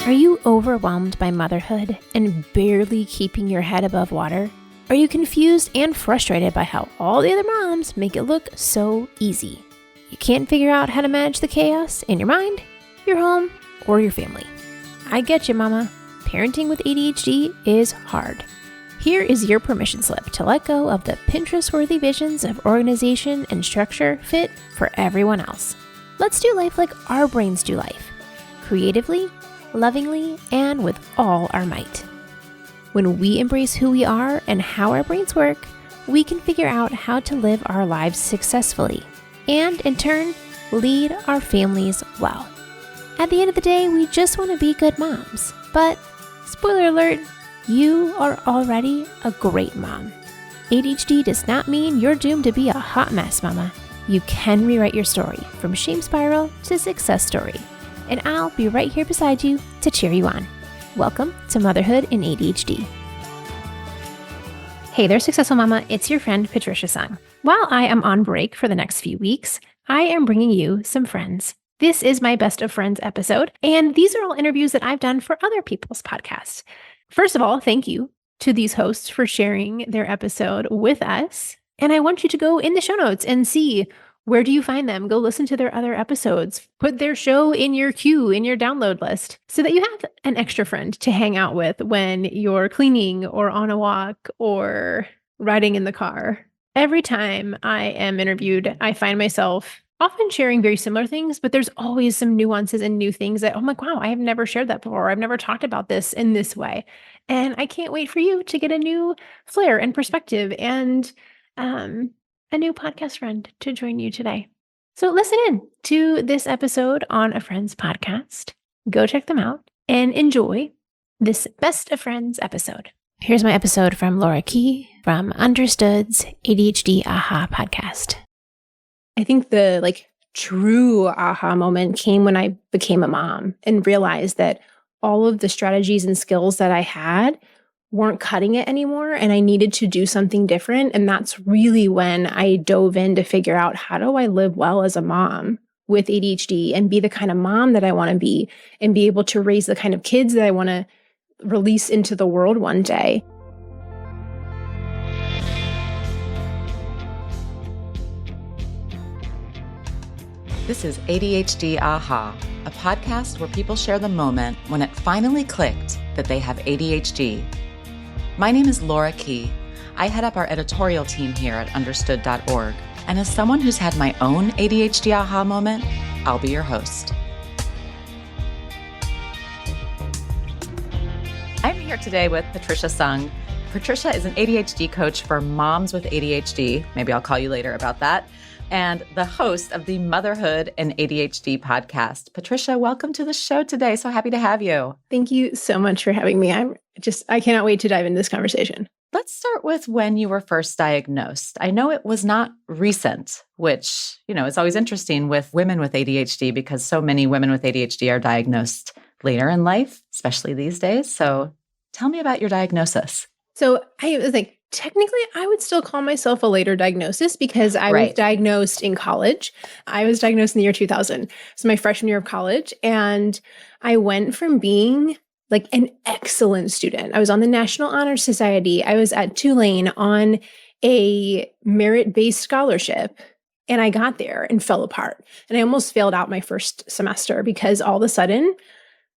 Are you overwhelmed by motherhood and barely keeping your head above water? Are you confused and frustrated by how all the other moms make it look so easy? You can't figure out how to manage the chaos in your mind, your home, or your family. I get you, mama. Parenting with ADHD is hard. Here is your permission slip to let go of the Pinterest-worthy visions of organization and structure fit for everyone else. Let's do life like our brains do life. Creatively, lovingly, and with all our might. When we embrace who we are and how our brains work, we can figure out how to live our lives successfully and, in turn, lead our families well. At the end of the day, we just want to be good moms. But, spoiler alert, you are already a great mom. ADHD does not mean you're doomed to be a hot mess, mama. You can rewrite your story from shame spiral to success story. And I'll be right here beside you to cheer you on. Welcome to Motherhood in ADHD. Hey there, Successful Mama. It's your friend, Patricia Sung. While I am on break for the next few weeks, I am bringing you some friends. This is my Best of Friends episode, and these are all interviews that I've done for other people's podcasts. First of all, thank you to these hosts for sharing their episode with us. And I want you to go in the show notes and see, where do you find them? Go listen to their other episodes. Put their show in your queue, in your download list, so that you have an extra friend to hang out with when you're cleaning or on a walk or riding in the car. Every time I am interviewed, I find myself often sharing very similar things, but there's always some nuances and new things that, oh my, wow, I have never shared that before. I've never talked about this in this way. And I can't wait for you to get a new flair and perspective and, a new podcast friend to join you today. So listen in to this episode on a friend's podcast. Go check them out and enjoy this Best of Friends episode. Here's my episode from Laura Key from Understood's ADHD Aha podcast. I think the true aha moment came when I became a mom and realized that all of the strategies and skills that I had weren't cutting it anymore, and I needed to do something different. And that's really when I dove in to figure out, how do I live well as a mom with ADHD and be the kind of mom that I want to be and be able to raise the kind of kids that I want to release into the world one day. This is ADHD Aha, a podcast where people share the moment when it finally clicked that they have ADHD. My name is Laura Key. I head up our editorial team here at understood.org. And as someone who's had my own ADHD aha moment, I'll be your host. I'm here today with Patricia Sung. Patricia is an ADHD coach for moms with ADHD. Maybe I'll call you later about that. And the host of the Motherhood and ADHD podcast. Patricia, welcome to the show today. So happy to have you. Thank you so much for having me. I cannot wait to dive into this conversation. Let's start with when you were first diagnosed. I know it was not recent, which, is always interesting with women with ADHD because so many women with ADHD are diagnosed later in life, especially these days. So tell me about your diagnosis. So I was technically, I would still call myself a later diagnosis because I was diagnosed in college. I was diagnosed in the year 2000. So my freshman year of college. And I went from being an excellent student. I was on the National Honor Society. I was at Tulane on a merit-based scholarship. And I got there and fell apart. And I almost failed out my first semester because all of a sudden,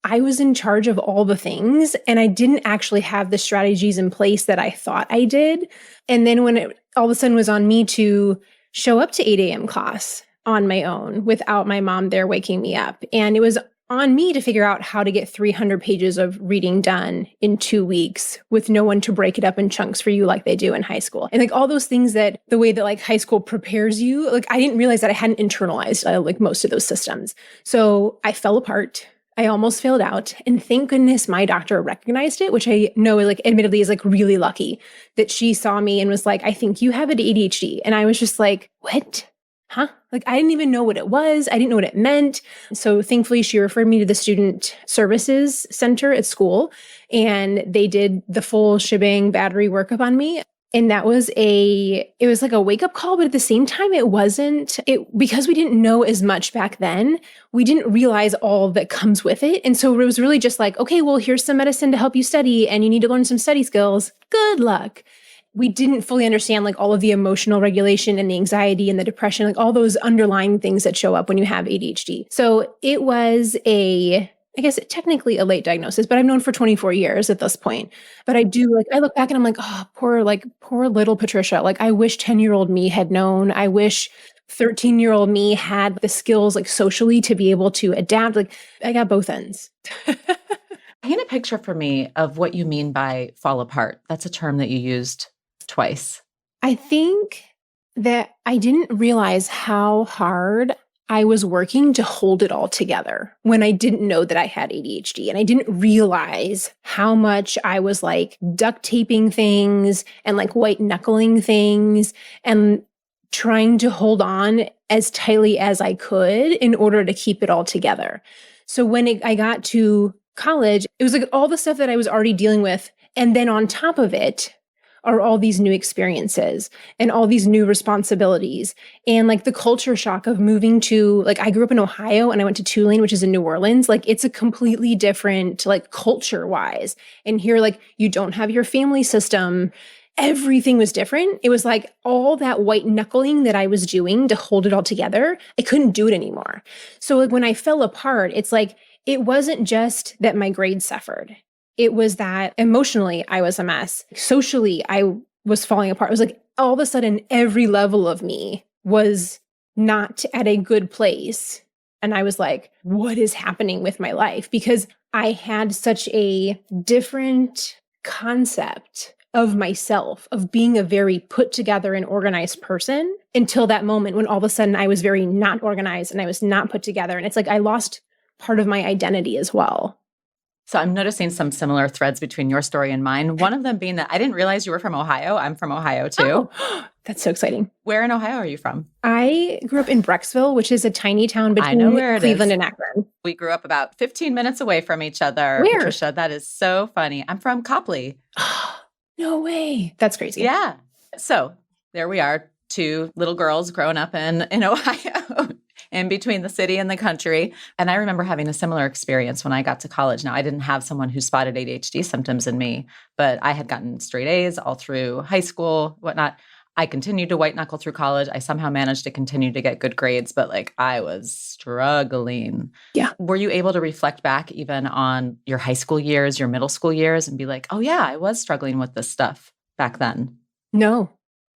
I was in charge of all the things and I didn't actually have the strategies in place that I thought I did. And then when it all of a sudden was on me to show up to 8 a.m. class on my own without my mom there waking me up. And it was on me to figure out how to get 300 pages of reading done in 2 weeks with no one to break it up in chunks for you like they do in high school. And all those things that the way that high school prepares you, I didn't realize that I hadn't internalized most of those systems. So I fell apart. I almost failed out. And thank goodness my doctor recognized it, which I know admittedly is really lucky that she saw me and was like, I think you have an ADHD. And I was just like, what? Huh? I didn't even know what it was. I didn't know what it meant. So thankfully she referred me to the Student Services Center at school and they did the full shebang battery workup on me. And that was it was like a wake up call, but at the same time, it wasn't because we didn't know as much back then. We didn't realize all that comes with it. And so it was really just like, okay, well, here's some medicine to help you study and you need to learn some study skills. Good luck. We didn't fully understand like all of the emotional regulation and the anxiety and the depression, like all those underlying things that show up when you have ADHD. So it was I guess technically a late diagnosis, but I've known for 24 years at this point. But I look back and I'm like, oh, poor little Patricia. Like I wish 10-year-old me had known. I wish 13-year-old me had the skills like socially to be able to adapt. Like I got both ends. Paint a picture for me of what you mean by fall apart. That's a term that you used twice. I think that I didn't realize how hard I was working to hold it all together when I didn't know that I had ADHD. And I didn't realize how much I was like duct taping things and like white knuckling things and trying to hold on as tightly as I could in order to keep it all together. So when I got to college, it was like all the stuff that I was already dealing with. And then on top of it, are all these new experiences and all these new responsibilities and like the culture shock of moving to like I grew up in Ohio and I went to Tulane, which is in New Orleans. Like it's a completely different like culture wise. And here like you don't have your family system. Everything was different. It was like all that white knuckling that I was doing to hold it all together. I couldn't do it anymore. So like when I fell apart, it's like it wasn't just that my grades suffered. It was that emotionally, I was a mess. Socially, I was falling apart. It was like all of a sudden, every level of me was not at a good place. And I was like, what is happening with my life? Because I had such a different concept of myself, of being a very put together and organized person until that moment when all of a sudden I was very not organized and I was not put together. And it's like I lost part of my identity as well. So I'm noticing some similar threads between your story and mine. One of them being that I didn't realize you were from Ohio. I'm from Ohio too. Oh, that's so exciting. Where in Ohio are you from? I grew up in Brecksville, which is a tiny town between Cleveland and Akron. We grew up about 15 minutes away from each other. Where? Patricia, that is so funny. I'm from Copley. No way. That's crazy. Yeah. So there we are, two little girls growing up in Ohio. In between the city and the country. And I remember having a similar experience when I got to college. Now, I didn't have someone who spotted ADHD symptoms in me, but I had gotten straight A's all through high school, whatnot. I continued to white knuckle through college. I somehow managed to continue to get good grades, but like I was struggling. Yeah. Were you able to reflect back even on your high school years, your middle school years, and be like, oh yeah, I was struggling with this stuff back then? No,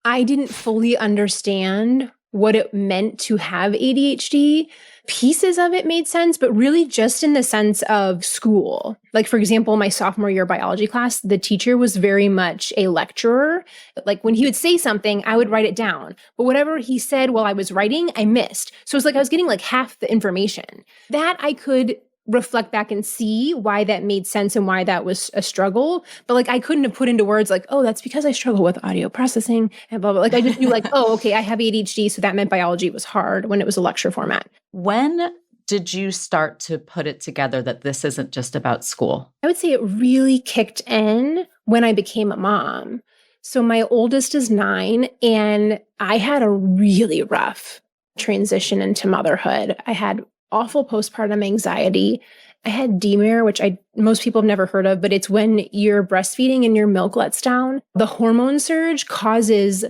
I didn't fully understand what it meant to have ADHD. Pieces of it made sense, but really just in the sense of school. Like, for example, my sophomore year biology class, the teacher was very much a lecturer. Like when he would say something, I would write it down. But whatever he said while I was writing, I missed. So it's like I was getting like half the information. That I could reflect back and see why that made sense and why that was a struggle. But like, I couldn't have put into words like, oh, that's because I struggle with audio processing and blah, blah. Like I just knew like, oh, okay, I have ADHD. So that meant biology was hard when it was a lecture format. When did you start to put it together that this isn't just about school? I would say it really kicked in when I became a mom. So my oldest is 9 and I had a really rough transition into motherhood. I had awful postpartum anxiety. I had DMARE, which most people have never heard of, but it's when you're breastfeeding and your milk lets down. The hormone surge causes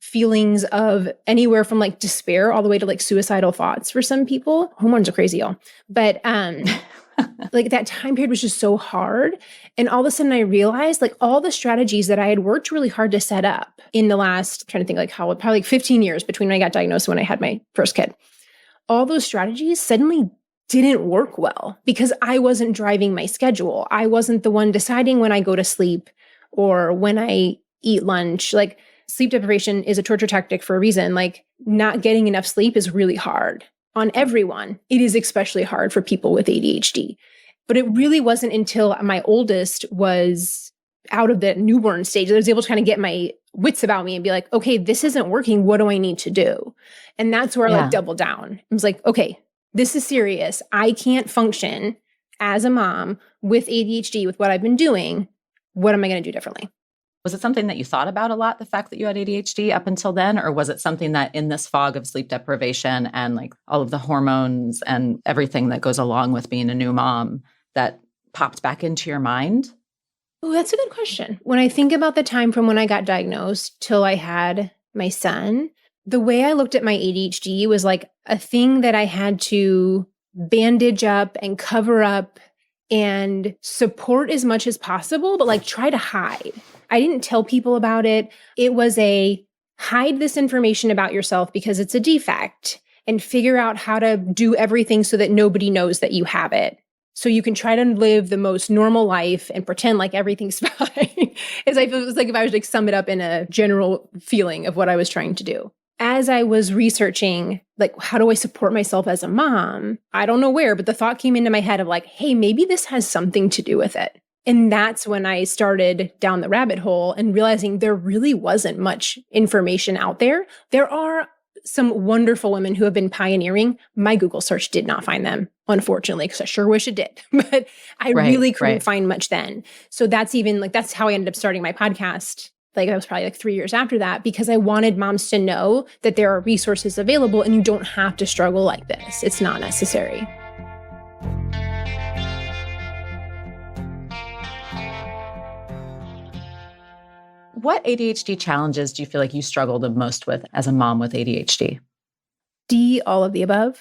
feelings of anywhere from like despair all the way to like suicidal thoughts for some people. Hormones are crazy, y'all. But like that time period was just so hard. And all of a sudden I realized like all the strategies that I had worked really hard to set up in the last, I'm trying to think like how, probably like 15 years between when I got diagnosed and when I had my first kid. All those strategies suddenly didn't work well because I wasn't driving my schedule. I wasn't the one deciding when I go to sleep or when I eat lunch. Like sleep deprivation is a torture tactic for a reason. Like not getting enough sleep is really hard on everyone. It is especially hard for people with ADHD. But it really wasn't until my oldest was out of the newborn stage that I was able to kind of get my wits about me and be like, okay, this isn't working. What do I need to do? And that's where I like doubled down. I was like, okay, this is serious. I can't function as a mom with ADHD with what I've been doing. What am I going to do differently? Was it something that you thought about a lot, the fact that you had ADHD up until then? Or was it something that in this fog of sleep deprivation and like all of the hormones and everything that goes along with being a new mom that popped back into your mind? Oh, that's a good question. When I think about the time from when I got diagnosed till I had my son, the way I looked at my ADHD was like a thing that I had to bandage up and cover up and support as much as possible, but like try to hide. I didn't tell people about it. It was a hide this information about yourself because it's a defect and figure out how to do everything so that nobody knows that you have it. So you can try to live the most normal life and pretend like everything's fine. It was like if I was like sum it up in a general feeling of what I was trying to do. As I was researching, like, how do I support myself as a mom? I don't know where, but the thought came into my head of like, hey, maybe this has something to do with it. And that's when I started down the rabbit hole and realizing there really wasn't much information out there. There are some wonderful women who have been pioneering. My Google search did not find them, unfortunately, because I sure wish it did. But I really couldn't find much then. So that's how I ended up starting my podcast. Like, I was probably like 3 years after that, because I wanted moms to know that there are resources available and you don't have to struggle like this. It's not necessary. What ADHD challenges do you feel like you struggle the most with as a mom with ADHD? D, all of the above.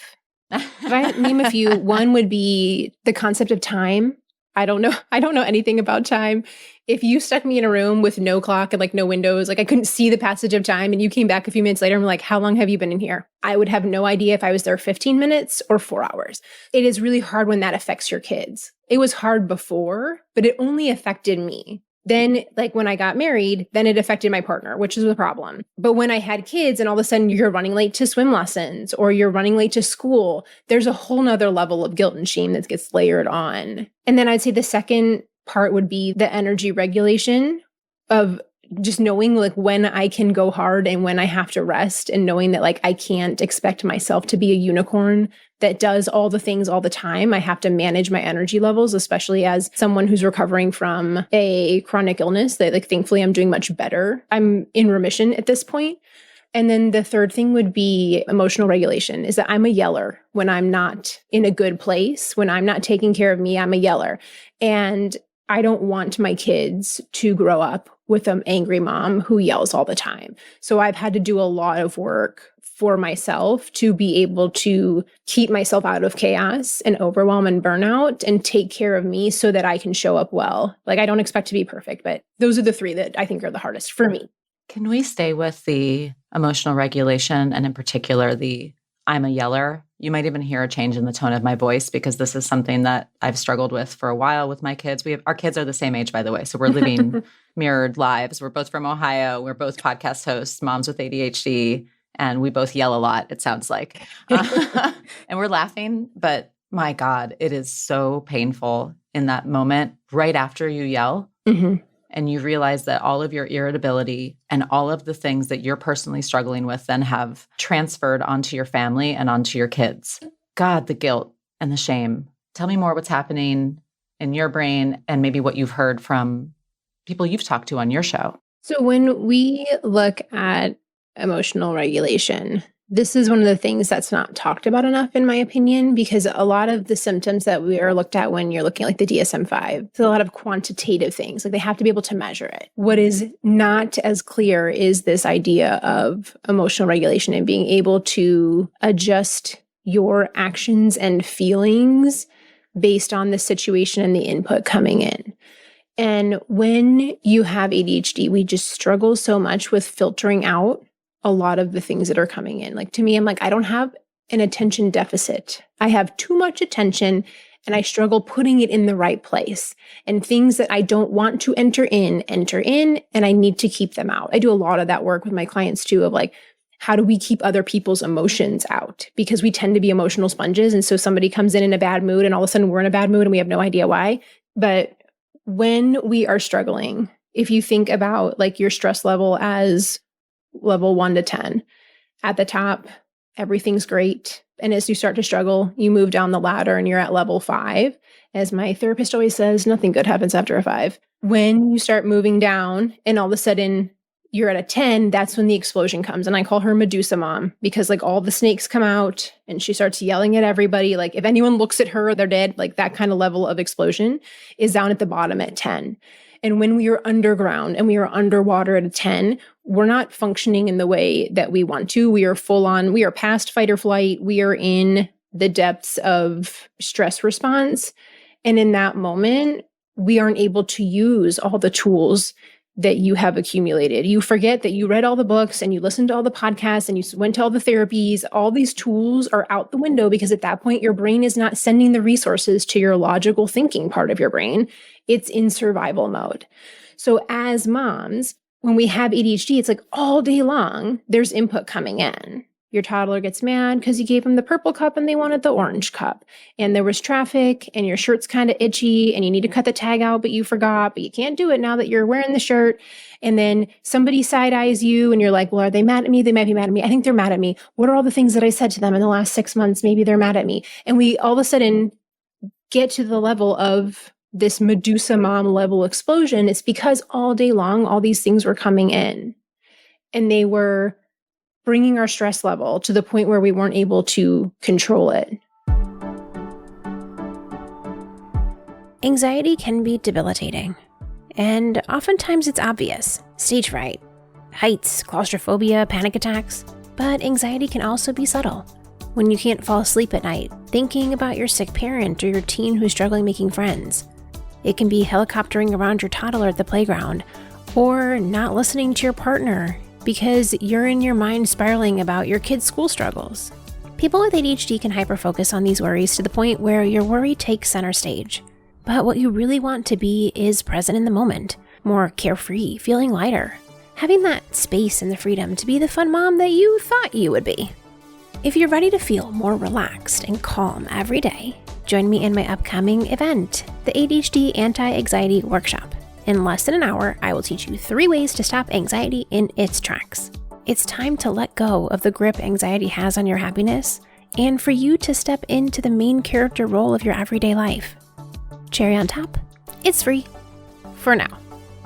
If I name a few, one would be the concept of time. I don't know anything about time. If you stuck me in a room with no clock and like no windows, like I couldn't see the passage of time, and you came back a few minutes later and were like, how long have you been in here? I would have no idea if I was there 15 minutes or 4 hours. It is really hard when that affects your kids. It was hard before, but it only affected me. Then, like when I got married, then it affected my partner, which is a problem. But when I had kids and all of a sudden you're running late to swim lessons or you're running late to school, there's a whole nother level of guilt and shame that gets layered on. And then I'd say the second part would be the energy regulation of just knowing like when I can go hard and when I have to rest, and knowing that like I can't expect myself to be a unicorn that does all the things all the time. I have to manage my energy levels, especially as someone who's recovering from a chronic illness that like thankfully I'm doing much better. I'm in remission at this point. And then the third thing would be emotional regulation, is that I'm a yeller when I'm not in a good place. When I'm not taking care of me, I'm a yeller. And I don't want my kids to grow up with an angry mom who yells all the time. So I've had to do a lot of work for myself to be able to keep myself out of chaos and overwhelm and burnout and take care of me so that I can show up well. Like, I don't expect to be perfect, but those are the three that I think are the hardest for me. Can we stay with the emotional regulation, and in particular, the I'm a yeller? You might even hear a change in the tone of my voice, because this is something that I've struggled with for a while with my kids. Our kids are the same age, by the way. So we're living mirrored lives. We're both from Ohio. We're both podcast hosts, moms with ADHD, and we both yell a lot, it sounds like. And we're laughing, but my God, it is so painful in that moment right after you yell. Mm-hmm. And you realize that all of your irritability and all of the things that you're personally struggling with then have transferred onto your family and onto your kids. God, the guilt and the shame. Tell me more what's happening in your brain and maybe what you've heard from people you've talked to on your show. So when we look at emotional regulation, this is one of the things that's not talked about enough, in my opinion, because a lot of the symptoms that we are looked at when you're looking at like the DSM-5, it's a lot of quantitative things. Like, they have to be able to measure it. What is not as clear is this idea of emotional regulation and being able to adjust your actions and feelings based on the situation and the input coming in. And when you have ADHD, we just struggle so much with filtering out a lot of the things that are coming in. Like, to me, I'm like, I don't have an attention deficit. I have too much attention and I struggle putting it in the right place. And things that I don't want to enter in, and I need to keep them out. I do a lot of that work with my clients too, of like, how do we keep other people's emotions out? Because we tend to be emotional sponges. And so somebody comes in a bad mood and all of a sudden we're in a bad mood and we have no idea why. But when we are struggling, if you think about like your stress level as level 1 to 10. At the top, everything's great. And as you start to struggle, you move down the ladder and you're at level 5. As my therapist always says, nothing good happens after a 5. When you start moving down and all of a sudden you're at a 10, that's when the explosion comes. And I call her Medusa Mom because like all the snakes come out and she starts yelling at everybody. Like if anyone looks at her, they're dead. Like that kind of level of explosion is down at the bottom at 10. And when we are underground and we are underwater at a 10, we're not functioning in the way that we want to. We are full on, we are past fight or flight. We are in the depths of stress response. And in that moment, we aren't able to use all the tools that you have accumulated. You forget that you read all the books and you listened to all the podcasts and you went to all the therapies. All these tools are out the window because at that point, your brain is not sending the resources to your logical thinking part of your brain. It's in survival mode. So as moms, when we have ADHD, it's like all day long, there's input coming in. Your toddler gets mad because you gave them the purple cup and they wanted the orange cup. And there was traffic and your shirt's kind of itchy and you need to cut the tag out, but you forgot, but you can't do it now that you're wearing the shirt. And then somebody side eyes you and you're like, well, are they mad at me? They might be mad at me. I think they're mad at me. What are all the things that I said to them in the last 6 months? Maybe they're mad at me. And we all of a sudden get to the level of this Medusa Mom level explosion. It's because all day long, all these things were coming in and they were bringing our stress level to the point where we weren't able to control it. Anxiety can be debilitating, and oftentimes it's obvious. Stage fright, heights, claustrophobia, panic attacks. But anxiety can also be subtle. When you can't fall asleep at night, thinking about your sick parent or your teen who's struggling making friends. It can be helicoptering around your toddler at the playground, or not listening to your partner because you're in your mind spiraling about your kid's school struggles. People with ADHD can hyperfocus on these worries to the point where your worry takes center stage. But what you really want to be is present in the moment, more carefree, feeling lighter, having that space and the freedom to be the fun mom that you thought you would be. If you're ready to feel more relaxed and calm every day, join me in my upcoming event, the ADHD Anti-Anxiety Workshop. In less than an hour, I will teach you 3 ways to stop anxiety in its tracks. It's time to let go of the grip anxiety has on your happiness and for you to step into the main character role of your everyday life. Cherry on top, it's free. For now.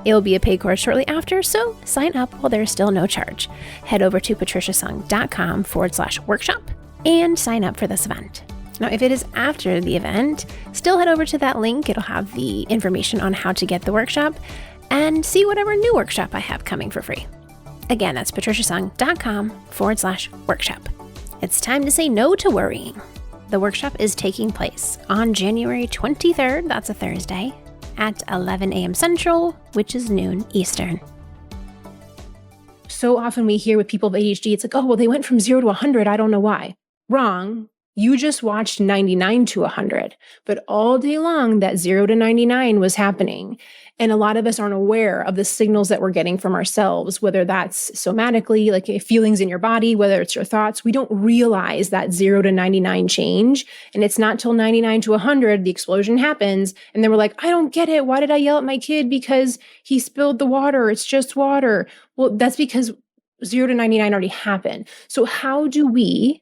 It will be a paid course shortly after, so sign up while there's still no charge. Head over to patriciasung.com/workshop and sign up for this event. Now, if it is after the event, still head over to that link. It'll have the information on how to get the workshop and see whatever new workshop I have coming for free. Again, that's patriciasung.com/workshop. It's time to say no to worrying. The workshop is taking place on January 23rd, that's a Thursday, at 11 a.m. Central, which is noon Eastern. So often we hear with people with ADHD, it's like, oh, well, they went from 0 to 100. I don't know why. Wrong. You just watched 99 to 100, but all day long, that 0 to 99 was happening. And a lot of us aren't aware of the signals that we're getting from ourselves, whether that's somatically, like feelings in your body, whether it's your thoughts. We don't realize that 0 to 99 change. And it's not till 99 to 100, the explosion happens. And then we're like, I don't get it. Why did I yell at my kid? Because he spilled the water. It's just water. Well, that's because 0 to 99 already happened. So how do we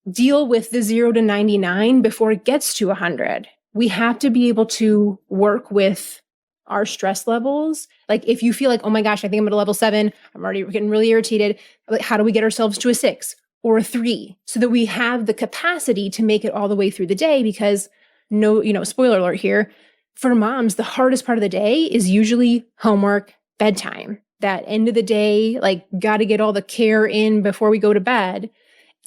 deal with the 0 to 99 before it gets to 100? We have to be able to work with our stress levels. Like if you feel like, oh my gosh, I think I'm at a level 7, I'm already getting really irritated. Like, how do we get ourselves to a 6 or a 3 so that we have the capacity to make it all the way through the day? Because spoiler alert here, for moms, the hardest part of the day is usually homework, bedtime. That end of the day, like got to get all the care in before we go to bed.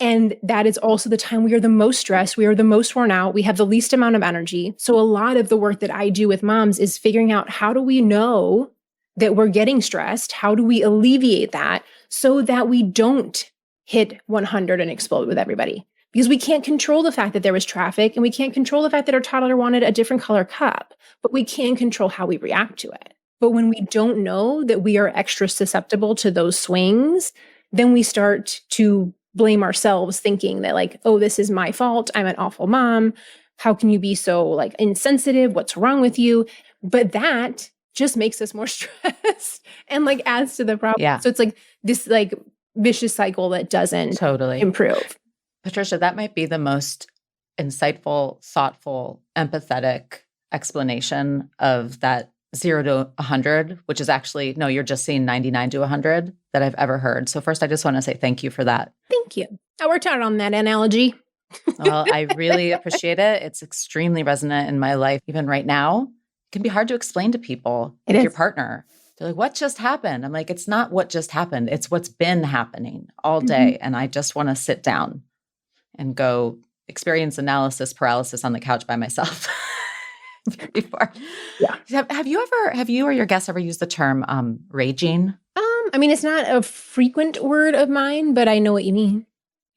And that is also the time we are the most stressed. We are the most worn out. We have the least amount of energy. So a lot of the work that I do with moms is figuring out, how do we know that we're getting stressed? How do we alleviate that so that we don't hit 100 and explode with everybody? Because we can't control the fact that there was traffic and we can't control the fact that our toddler wanted a different color cup, but we can control how we react to it. But when we don't know that we are extra susceptible to those swings, then we start to blame ourselves, thinking that like, oh, this is my fault. I'm an awful mom. How can you be so like insensitive? What's wrong with you? But that just makes us more stressed and like adds to the problem. Yeah. So it's like this like vicious cycle that doesn't totally improve. Patricia, that might be the most insightful, thoughtful, empathetic explanation of that 0 to 100, which is actually, no, you're just seeing 99 to 100 that I've ever heard. So first, I just want to say thank you for that. Thank you. I worked hard on that analogy. Well, I really appreciate it. It's extremely resonant in my life. Even right now, it can be hard to explain to people, It like is. your partner. They're like, what just happened? I'm like, it's not what just happened. It's what's been happening all day. And I just want to sit down and go experience analysis paralysis on the couch by myself. Before. Yeah. Have you or your guests ever used the term raging? I mean, it's not a frequent word of mine, but I know what you mean.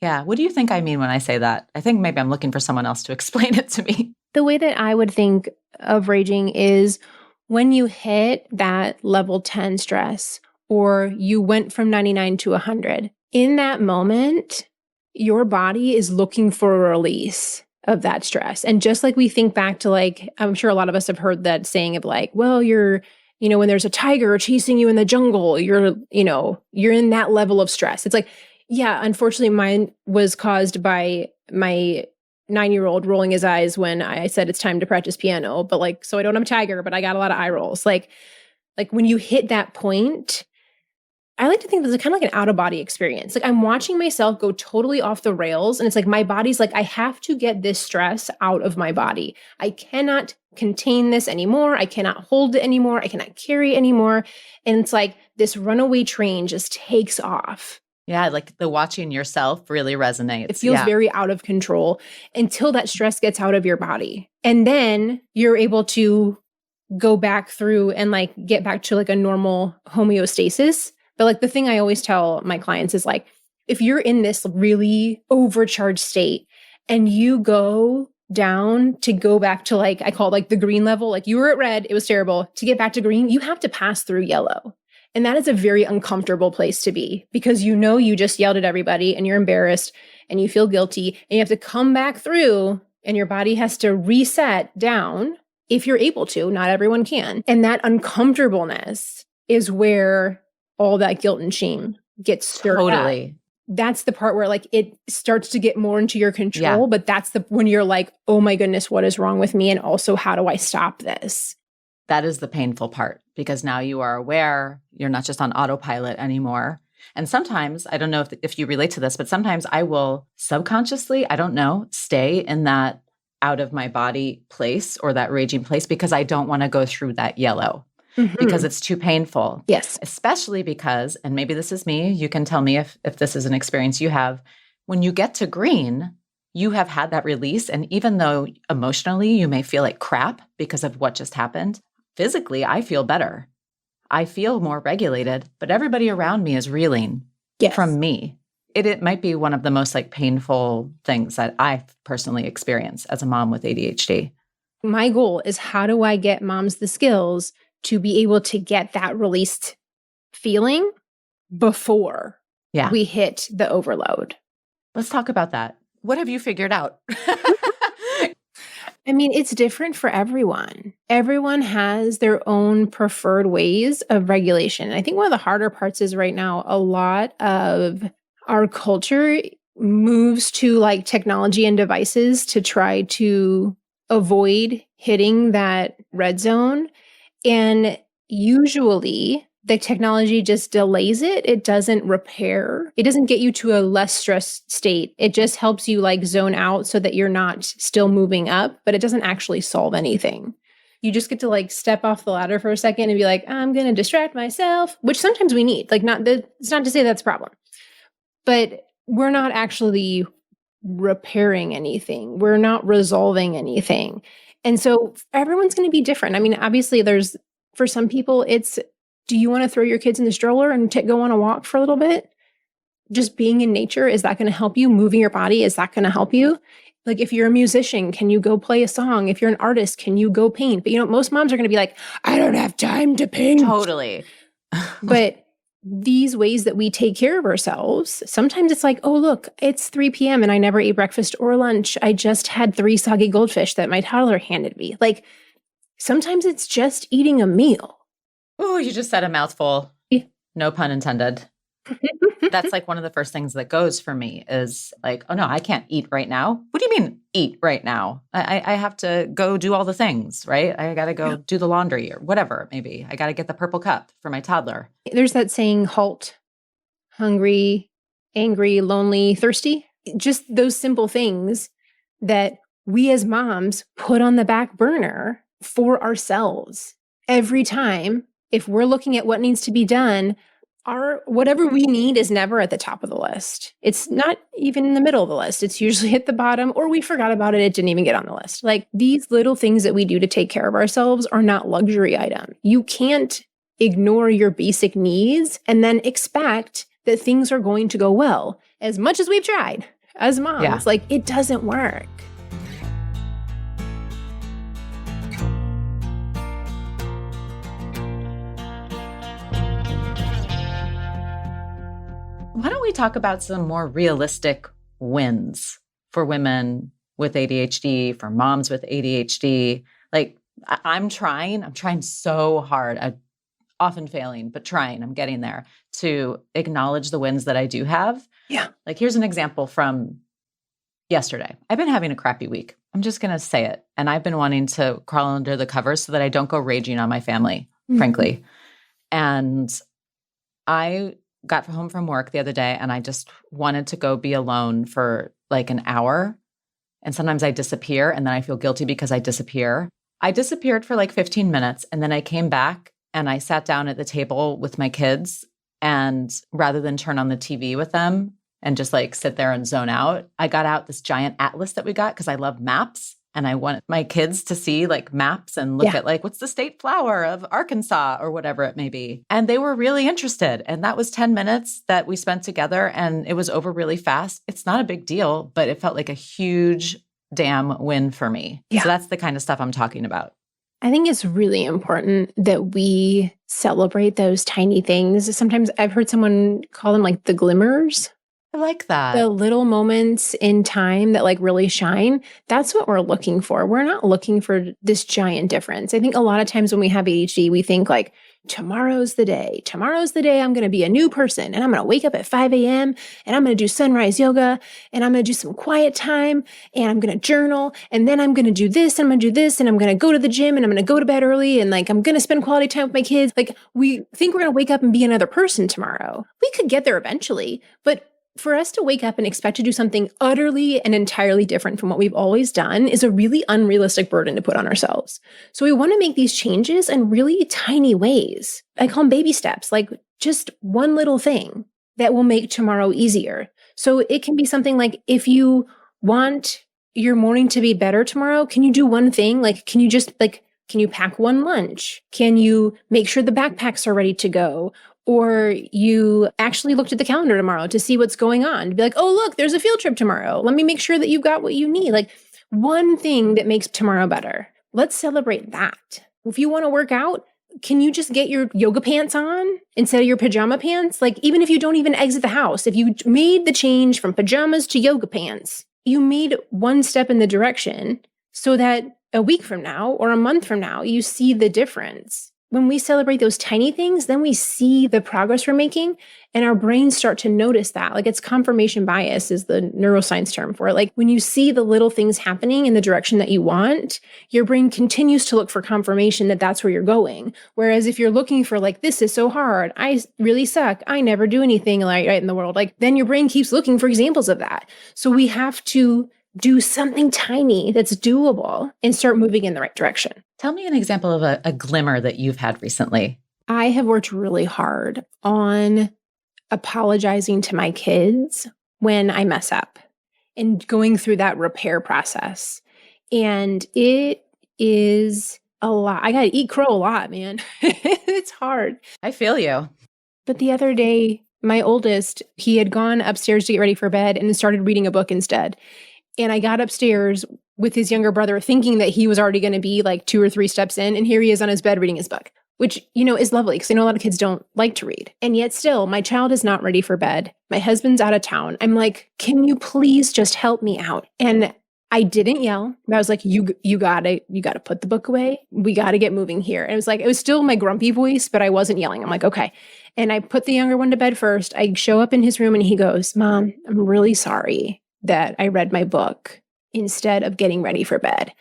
Yeah. What do you think I mean when I say that? I think maybe I'm looking for someone else to explain it to me. The way that I would think of raging is when you hit that level 10 stress, or you went from 99 to 100. In that moment, your body is looking for a release of that stress. And just like we think back to, like, I'm sure a lot of us have heard that saying of like, well, when there's a tiger chasing you in the jungle, you're in that level of stress. It's like, yeah, unfortunately mine was caused by my 9-year-old rolling his eyes when I said it's time to practice piano, but like, so I don't have a tiger, but I got a lot of eye rolls. Like when you hit that point, I like to think of it as kind of like an out-of-body experience. Like I'm watching myself go totally off the rails, and it's like my body's like, I have to get this stress out of my body. I cannot contain this anymore. I cannot hold it anymore. I cannot carry it anymore. And it's like this runaway train just takes off. Yeah, like the watching yourself really resonates. It feels very out of control until that stress gets out of your body. And then you're able to go back through and like get back to like a normal homeostasis. But like the thing I always tell my clients is like, if you're in this really overcharged state and you go down to go back to like, I call it like the green level, like you were at red, it was terrible. To get back to green, you have to pass through yellow. And that is a very uncomfortable place to be because you just yelled at everybody and you're embarrassed and you feel guilty and you have to come back through and your body has to reset down if you're able to. Not everyone can. And that uncomfortableness is where all that guilt and shame gets stirred Totally. up. That's the part where like it starts to get more into your control, but that's when you're like, oh my goodness, what is wrong with me? And also, how do I stop this? That is the painful part because now you are aware, you're not just on autopilot anymore. And sometimes, I don't know if you relate to this, but sometimes I will subconsciously, I don't know, stay in that out of my body place or that raging place because I don't want to go through that yellow. Because it's too painful. Yes. Especially because, and maybe this is me, you can tell me if this is an experience you have, when you get to green, you have had that release. And even though emotionally you may feel like crap because of what just happened, physically I feel better. I feel more regulated, but everybody around me is reeling from me. It might be one of the most like painful things that I've personally experienced as a mom with ADHD. My goal is, how do I get moms the skills to be able to get that released feeling before we hit the overload? Let's talk about that. What have you figured out? I mean, it's different for everyone. Everyone has their own preferred ways of regulation. I think one of the harder parts is right now, a lot of our culture moves to like technology and devices to try to avoid hitting that red zone. And usually the technology just delays it. It doesn't repair. It doesn't get you to a less stressed state. It just helps you like zone out so that you're not still moving up, but it doesn't actually solve anything. You just get to like step off the ladder for a second and be like, I'm going to distract myself, which sometimes we need. Like it's not to say that's a problem, but we're not actually repairing anything. We're not resolving anything. And so everyone's going to be different. I mean, obviously for some people, it's, do you want to throw your kids in the stroller and go on a walk for a little bit? Just being in nature, is that going to help you? Moving your body, is that going to help you? Like if you're a musician, can you go play a song? If you're an artist, can you go paint? But most moms are going to be like, I don't have time to paint. Totally. But these ways that we take care of ourselves, sometimes it's like, oh, look, it's 3 p.m. and I never ate breakfast or lunch. I just had 3 soggy goldfish that my toddler handed me. Like sometimes it's just eating a meal. Oh, you just said a mouthful. Yeah. No pun intended. That's like one of the first things that goes for me is like, oh no, I can't eat right now. What do you mean eat right now? I have to go do all the things, right? I got to go do the laundry or whatever it may be. I got to get the purple cup for my toddler. There's that saying, halt, hungry, angry, lonely, thirsty. Just those simple things that we as moms put on the back burner for ourselves. Every time, if we're looking at what needs to be done, whatever we need is never at the top of the list. It's not even in the middle of the list. It's usually at the bottom, or we forgot about it. It didn't even get on the list. Like, these little things that we do to take care of ourselves are not luxury item. You can't ignore your basic needs and then expect that things are going to go well. As much as we've tried as moms, like, it doesn't work. Why don't we talk about some more realistic wins for women with ADHD, for moms with ADHD? Like, I'm trying so hard. I'm often failing, but trying. I'm getting there to acknowledge the wins that I do have. Yeah. Like, here's an example from yesterday. I've been having a crappy week. I'm just going to say it. And I've been wanting to crawl under the covers so that I don't go raging on my family, frankly. And I got home from work the other day and I just wanted to go be alone for like an hour. And sometimes I disappear and then I feel guilty because I disappear. I disappeared for like 15 minutes and then I came back and I sat down at the table with my kids, and rather than turn on the TV with them and just like sit there and zone out, I got out this giant atlas that we got because I love maps. And I want my kids to see like maps and look at like, what's the state flower of Arkansas or whatever it may be. And they were really interested. And that was 10 minutes that we spent together and it was over really fast. It's not a big deal, but it felt like a huge damn win for me. Yeah. So that's the kind of stuff I'm talking about. I think it's really important that we celebrate those tiny things. Sometimes I've heard someone call them like the glimmers. I like that. The little moments in time that like really shine. That's what we're looking for. We're not looking for this giant difference. I think a lot of times when we have ADHD, we think like, tomorrow's the day. Tomorrow's the day I'm going to be a new person and I'm going to wake up at 5 a.m. and I'm going to do sunrise yoga and I'm going to do some quiet time and I'm going to journal and then I'm going to do this and I'm going to do this and I'm going to go to the gym and I'm going to go to bed early and like I'm going to spend quality time with my kids. Like, we think we're going to wake up and be another person tomorrow. We could get there eventually, but for us to wake up and expect to do something utterly and entirely different from what we've always done is a really unrealistic burden to put on ourselves. So we want to make these changes in really tiny ways. I call them baby steps, like just one little thing that will make tomorrow easier. So it can be something like, if you want your morning to be better tomorrow, can you do one thing? Like, can you pack one lunch? Can you make sure the backpacks are ready to go? Or you actually looked at the calendar tomorrow to see what's going on. To be like, oh, look, there's a field trip tomorrow. Let me make sure that you've got what you need. Like, one thing that makes tomorrow better. Let's celebrate that. If you want to work out, can you just get your yoga pants on instead of your pajama pants? Like, even if you don't even exit the house, if you made the change from pajamas to yoga pants, you made one step in the direction so that a week from now or a month from now, you see the difference. When we celebrate those tiny things, then we see the progress we're making and our brains start to notice that. Like, it's confirmation bias is the neuroscience term for it. Like, when you see the little things happening in the direction that you want, your brain continues to look for confirmation that that's where you're going. Whereas if you're looking for like, this is so hard, I really suck, I never do anything right in the world, like then your brain keeps looking for examples of that. So we have to do something tiny that's doable and start moving in the right direction. Tell me an example of a glimmer that you've had recently. I have worked really hard on apologizing to my kids when I mess up and going through that repair process. And it is a lot. I got to eat crow a lot, man. It's hard. I feel you. But the other day, my oldest, he had gone upstairs to get ready for bed and started reading a book instead. And I got upstairs with his younger brother thinking that he was already going to be like 2 or 3 steps in. And here he is on his bed reading his book, which, is lovely because I know a lot of kids don't like to read. And yet still, my child is not ready for bed. My husband's out of town. I'm like, can you please just help me out? And I didn't yell. I was like, you gotta put the book away. We gotta get moving here. And it was still my grumpy voice, but I wasn't yelling. I'm like, okay. And I put the younger one to bed first. I show up in his room and he goes, Mom, I'm really sorry that I read my book instead of getting ready for bed.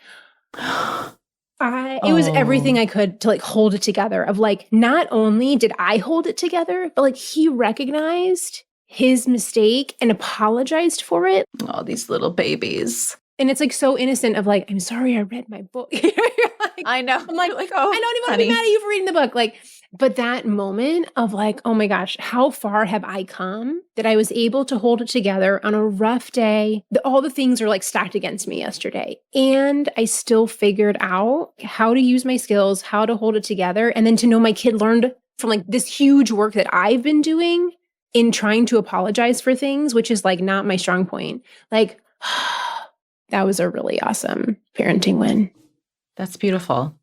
It was everything I could to like hold it together of like, not only did I hold it together, but like he recognized his mistake and apologized for it. Oh, these little babies. And it's like so innocent of like, I'm sorry I read my book. Like, I know. I'm like, oh, I don't even want to honey. be mad at you for reading the book. Like, but that moment of like, oh my gosh, how far have I come that I was able to hold it together on a rough day? All the things are like stacked against me yesterday. And I still figured out how to use my skills, how to hold it together. And then to know my kid learned from like this huge work that I've been doing in trying to apologize for things, which is like not my strong point. Like, that was a really awesome parenting win. That's beautiful.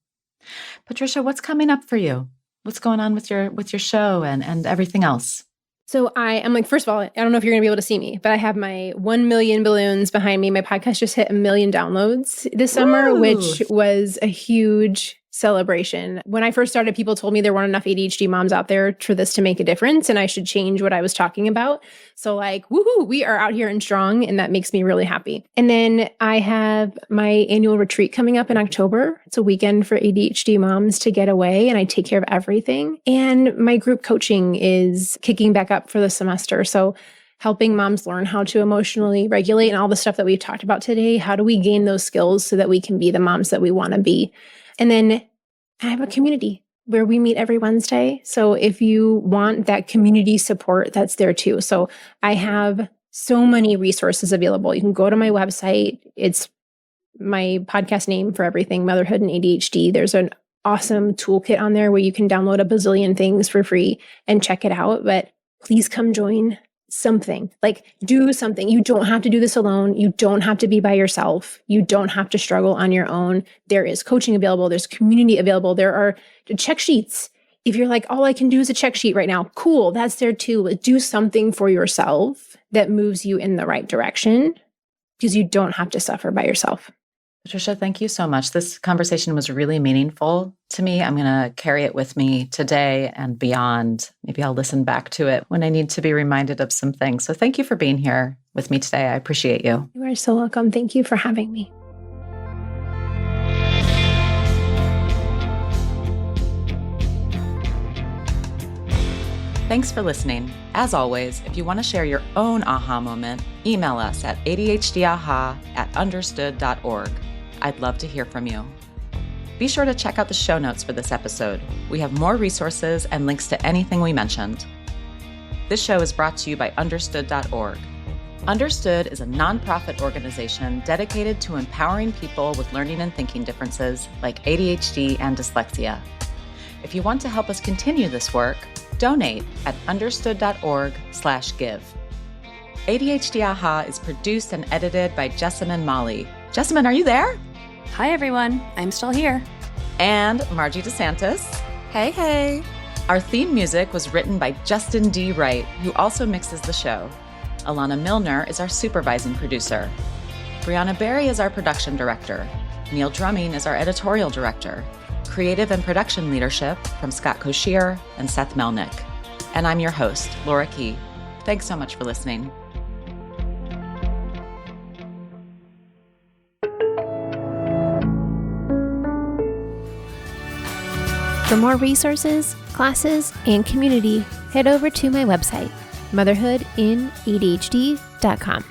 Patricia, what's coming up for you? What's going on with your show and everything else? So I'm like, first of all, I don't know if you're going to be able to see me, but I have my 1 million balloons behind me. My podcast just hit 1 million downloads this summer, which was a huge celebration. When I first started, people told me there weren't enough ADHD moms out there for this to make a difference and I should change what I was talking about. So like, woohoo, we are out here and strong, and that makes me really happy. And then I have my annual retreat coming up in October. It's a weekend for ADHD moms to get away, and I take care of everything. And my group coaching is kicking back up for the semester. So helping moms learn how to emotionally regulate and all the stuff that we've talked about today. How do we gain those skills so that we can be the moms that we want to be? And then I have a community where we meet every Wednesday. So if you want that community support, that's there too. So I have so many resources available. You can go to my website. It's my podcast name for everything, Motherhood and ADHD. There's an awesome toolkit on there where you can download a bazillion things for free and check it out. But please come join something. Like, do something. You don't have to do this alone. You don't have to be by yourself. You don't have to struggle on your own. There is coaching available. There's community available. There are check sheets. If you're like, all I can do is a check sheet right now, cool, that's there too. But do something for yourself that moves you in the right direction, because you don't have to suffer by yourself. Patricia, thank you so much. This conversation was really meaningful to me. I'm going to carry it with me today and beyond. Maybe I'll listen back to it when I need to be reminded of some things. So thank you for being here with me today. I appreciate you. You are so welcome. Thank you for having me. Thanks for listening. As always, if you want to share your own aha moment, email us at ADHDaha@understood.org. I'd love to hear from you. Be sure to check out the show notes for this episode. We have more resources and links to anything we mentioned. This show is brought to you by Understood.org. Understood is a nonprofit organization dedicated to empowering people with learning and thinking differences like ADHD and dyslexia. If you want to help us continue this work, donate at understood.org/give. ADHD Aha is produced and edited by Jessamine Molly. Jessamine, are you there? Hi, everyone. I'm still here. And Margie DeSantis. Hey, hey. Our theme music was written by Justin D. Wright, who also mixes the show. Alana Milner is our supervising producer. Brianna Berry is our production director. Neil Drumming is our editorial director. Creative and production leadership from Scott Koshier and Seth Melnick. And I'm your host, Laura Key. Thanks so much for listening. For more resources, classes, and community, head over to my website, motherhoodinadhd.com.